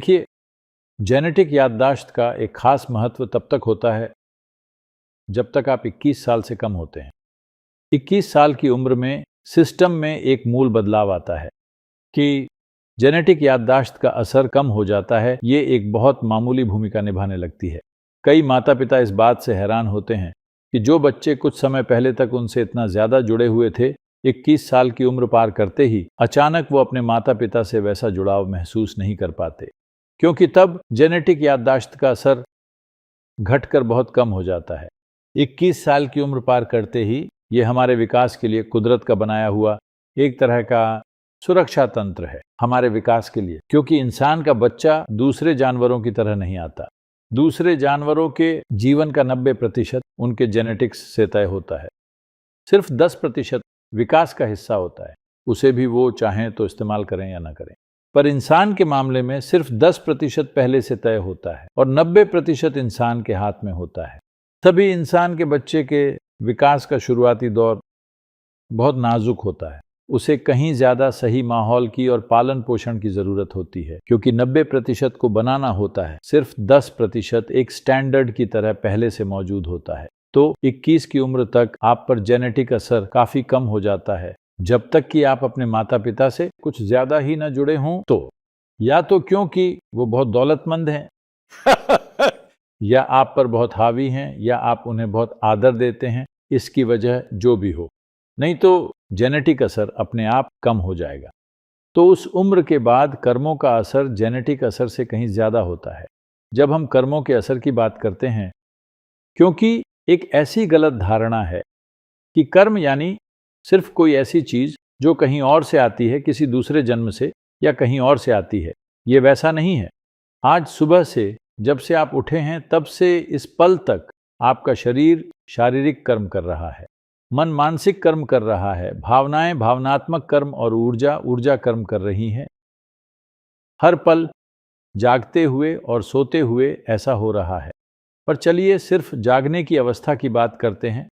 देखिए, जेनेटिक याददाश्त का एक खास महत्व तब तक होता है जब तक आप 21 साल से कम होते हैं। 21 साल की उम्र में सिस्टम में एक मूल बदलाव आता है कि जेनेटिक याददाश्त का असर कम हो जाता है। ये एक बहुत मामूली भूमिका निभाने लगती है। कई माता पिता इस बात से हैरान होते हैं कि जो बच्चे कुछ समय पहले तक उनसे इतना ज़्यादा जुड़े हुए थे, 21 साल की उम्र पार करते ही अचानक वो अपने माता पिता से वैसा जुड़ाव महसूस नहीं कर पाते, क्योंकि तब जेनेटिक याददाश्त का असर घटकर बहुत कम हो जाता है। 21 साल की उम्र पार करते ही ये हमारे विकास के लिए कुदरत का बनाया हुआ एक तरह का सुरक्षा तंत्र है हमारे विकास के लिए, क्योंकि इंसान का बच्चा दूसरे जानवरों की तरह नहीं आता। दूसरे जानवरों के जीवन का 90% उनके जेनेटिक्स से तय होता है। सिर्फ 10% विकास का हिस्सा होता है, उसे भी वो चाहें तो इस्तेमाल करें या ना करें। पर इंसान के मामले में सिर्फ 10% पहले से तय होता है और 90% इंसान के हाथ में होता है। तभी इंसान के बच्चे के विकास का शुरुआती दौर बहुत नाजुक होता है। उसे कहीं ज़्यादा सही माहौल की और पालन पोषण की ज़रूरत होती है, क्योंकि 90% को बनाना होता है, सिर्फ 10% एक स्टैंडर्ड की तरह पहले से मौजूद होता है। तो 21 की उम्र तक आप पर जेनेटिक असर काफ़ी कम हो जाता है, जब तक कि आप अपने माता पिता से कुछ ज़्यादा ही न जुड़े हों। तो या तो क्योंकि वो बहुत दौलतमंद हैं या आप पर बहुत हावी हैं, या आप उन्हें बहुत आदर देते हैं, इसकी वजह जो भी हो, नहीं तो जेनेटिक असर अपने आप कम हो जाएगा। तो उस उम्र के बाद कर्मों का असर जेनेटिक असर से कहीं ज़्यादा होता है। जब हम कर्मों के असर की बात करते हैं, क्योंकि एक ऐसी गलत धारणा है कि कर्म यानी सिर्फ कोई ऐसी चीज़ जो कहीं और से आती है, किसी दूसरे जन्म से या कहीं और से आती है। ये वैसा नहीं है। आज सुबह से जब से आप उठे हैं तब से इस पल तक आपका शरीर शारीरिक कर्म कर रहा है, मन मानसिक कर्म कर रहा है, भावनाएं भावनात्मक कर्म और ऊर्जा कर्म कर रही हैं। हर पल जागते हुए और सोते हुए ऐसा हो रहा है। पर चलिए सिर्फ जागने की अवस्था की बात करते हैं।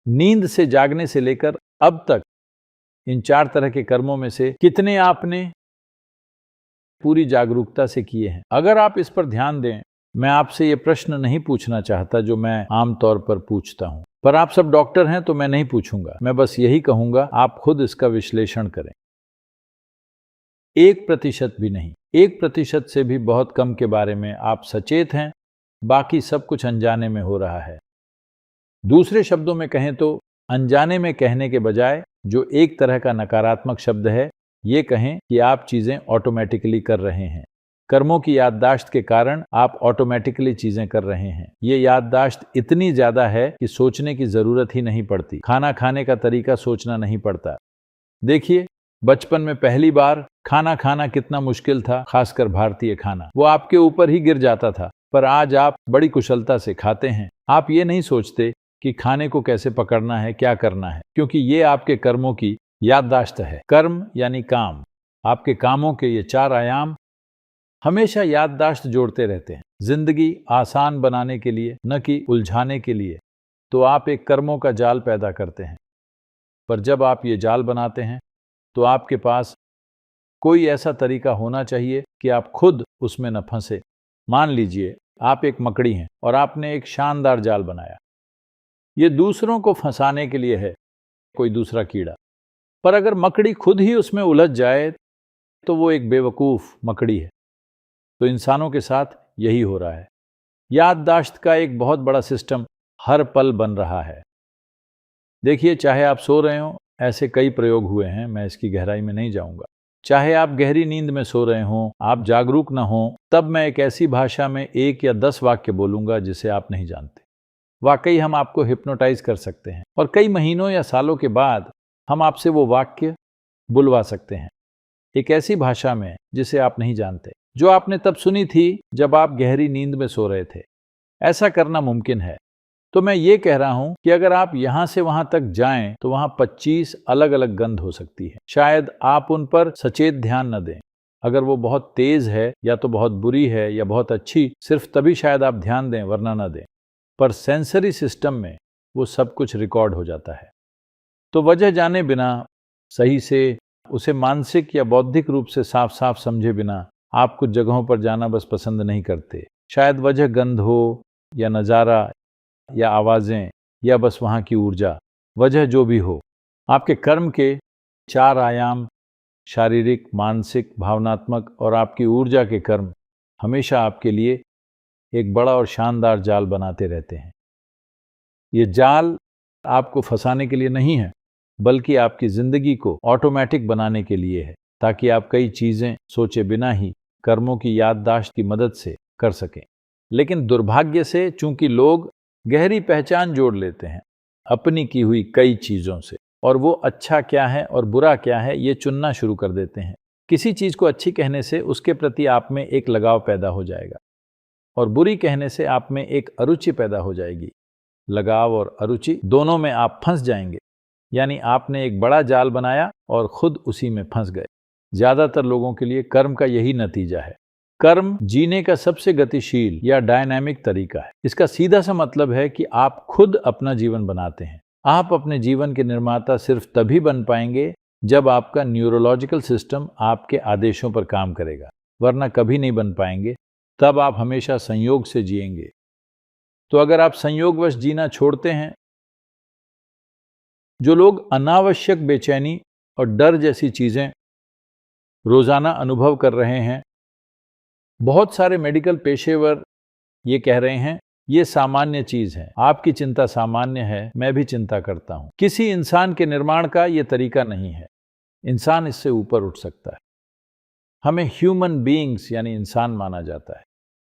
नींद से जागने से लेकर अब तक इन 4 तरह के कर्मों में से कितने आपने पूरी जागरूकता से किए हैं? अगर आप इस पर ध्यान दें, मैं आपसे ये प्रश्न नहीं पूछना चाहता जो मैं आमतौर पर पूछता हूं, पर आप सब डॉक्टर हैं तो मैं नहीं पूछूंगा। मैं बस यही कहूंगा, आप खुद इसका विश्लेषण करें। 1% भी नहीं, 1% से भी बहुत कम के बारे में आप सचेत हैं, बाकी सब कुछ अनजाने में हो रहा है। दूसरे शब्दों में कहें तो अनजाने में कहने के बजाय, जो एक तरह का नकारात्मक शब्द है, ये कहें कि आप चीज़ें ऑटोमेटिकली कर रहे हैं। कर्मों की याददाश्त के कारण आप ऑटोमेटिकली चीज़ें कर रहे हैं। ये याददाश्त इतनी ज़्यादा है कि सोचने की ज़रूरत ही नहीं पड़ती। खाना खाने का तरीका सोचना नहीं पड़ता। देखिए, बचपन में पहली बार खाना खाना कितना मुश्किल था, खासकर भारतीय खाना। वो आपके ऊपर ही गिर जाता था, पर आज आप बड़ी कुशलता से खाते हैं। आप ये नहीं सोचते कि खाने को कैसे पकड़ना है, क्या करना है, क्योंकि ये आपके कर्मों की याददाश्त है। कर्म यानी काम। आपके कामों के ये 4 आयाम हमेशा याददाश्त जोड़ते रहते हैं। जिंदगी आसान बनाने के लिए, न कि उलझाने के लिए, तो आप एक कर्मों का जाल पैदा करते हैं। पर जब आप ये जाल बनाते हैं तो आपके पास कोई ऐसा तरीका होना चाहिए कि आप खुद उसमें न फंसे। मान लीजिए आप एक मकड़ी हैं और आपने एक शानदार जाल बनाया। ये दूसरों को फंसाने के लिए है, कोई दूसरा कीड़ा। पर अगर मकड़ी खुद ही उसमें उलझ जाए तो वो एक बेवकूफ़ मकड़ी है। तो इंसानों के साथ यही हो रहा है। याददाश्त का एक बहुत बड़ा सिस्टम हर पल बन रहा है। देखिए, चाहे आप सो रहे हों, ऐसे कई प्रयोग हुए हैं, मैं इसकी गहराई में नहीं जाऊंगा। चाहे आप गहरी नींद में सो रहे हों, आप जागरूक न हों, तब मैं एक ऐसी भाषा में 1 या 10 वाक्य बोलूंगा जिसे आप नहीं जानते। वाकई हम आपको हिप्नोटाइज कर सकते हैं और कई महीनों या सालों के बाद हम आपसे वो वाक्य बुलवा सकते हैं, एक ऐसी भाषा में जिसे आप नहीं जानते, जो आपने तब सुनी थी जब आप गहरी नींद में सो रहे थे। ऐसा करना मुमकिन है। तो मैं ये कह रहा हूं कि अगर आप यहां से वहां तक जाएं तो वहां 25 अलग अलग गंध हो सकती है। शायद आप उन पर सचेत ध्यान न दें। अगर वो बहुत तेज है या तो बहुत बुरी है या बहुत अच्छी, सिर्फ तभी शायद आप ध्यान दें, वरना न दें। पर सेंसरी सिस्टम में वो सब कुछ रिकॉर्ड हो जाता है। तो वजह जाने बिना, सही से उसे मानसिक या बौद्धिक रूप से साफ साफ समझे बिना, आप कुछ जगहों पर जाना बस पसंद नहीं करते। शायद वजह गंध हो या नज़ारा या आवाज़ें या बस वहाँ की ऊर्जा, वजह जो भी हो, आपके कर्म के 4 आयाम शारीरिक, मानसिक, भावनात्मक और आपकी ऊर्जा के कर्म हमेशा आपके लिए एक बड़ा और शानदार जाल बनाते रहते हैं। ये जाल आपको फंसाने के लिए नहीं है, बल्कि आपकी ज़िंदगी को ऑटोमेटिक बनाने के लिए है, ताकि आप कई चीज़ें सोचे बिना ही कर्मों की याददाश्त की मदद से कर सकें। लेकिन दुर्भाग्य से चूंकि लोग गहरी पहचान जोड़ लेते हैं अपनी की हुई कई चीज़ों से, और वो अच्छा क्या है और बुरा क्या है ये चुनना शुरू कर देते हैं। किसी चीज़ को अच्छी कहने से उसके प्रति आप में एक लगाव पैदा हो जाएगा, और बुरी कहने से आप में एक अरुचि पैदा हो जाएगी। लगाव और अरुचि दोनों में आप फंस जाएंगे, यानी आपने एक बड़ा जाल बनाया और खुद उसी में फंस गए। ज़्यादातर लोगों के लिए कर्म का यही नतीजा है। कर्म जीने का सबसे गतिशील या डायनामिक तरीका है। इसका सीधा सा मतलब है कि आप खुद अपना जीवन बनाते हैं। आप अपने जीवन के निर्माता सिर्फ तभी बन पाएंगे जब आपका न्यूरोलॉजिकल सिस्टम आपके आदेशों पर काम करेगा, वरना कभी नहीं बन पाएंगे। तब आप हमेशा संयोग से जिएंगे। तो अगर आप संयोगवश जीना छोड़ते हैं, जो लोग अनावश्यक बेचैनी और डर जैसी चीजें रोजाना अनुभव कर रहे हैं, बहुत सारे मेडिकल पेशेवर ये कह रहे हैं ये सामान्य चीज है, आपकी चिंता सामान्य है, मैं भी चिंता करता हूं। किसी इंसान के निर्माण का ये तरीका नहीं है। इंसान इससे ऊपर उठ सकता है। हमें ह्यूमन बीइंग्स यानी इंसान माना जाता है।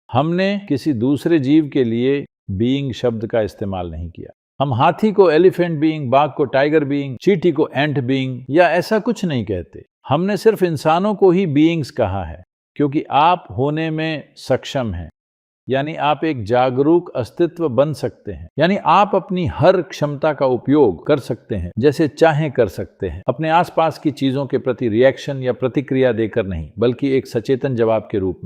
हमने किसी दूसरे जीव के लिए बीइंग शब्द का इस्तेमाल नहीं किया। हम हाथी को एलिफेंट बीइंग, बाघ को टाइगर बीइंग, चींटी को एंट बीइंग या ऐसा कुछ नहीं कहते। हमने सिर्फ इंसानों को ही बीइंग्स कहा है, क्योंकि आप होने में सक्षम हैं, यानी आप एक जागरूक अस्तित्व बन सकते हैं, यानी आप अपनी हर क्षमता का उपयोग कर सकते हैं, जैसे चाहें कर सकते हैं, अपने आसपास की चीजों के प्रति रिएक्शन या प्रतिक्रिया देकर नहीं, बल्कि एक सचेतन जवाब के रूप में।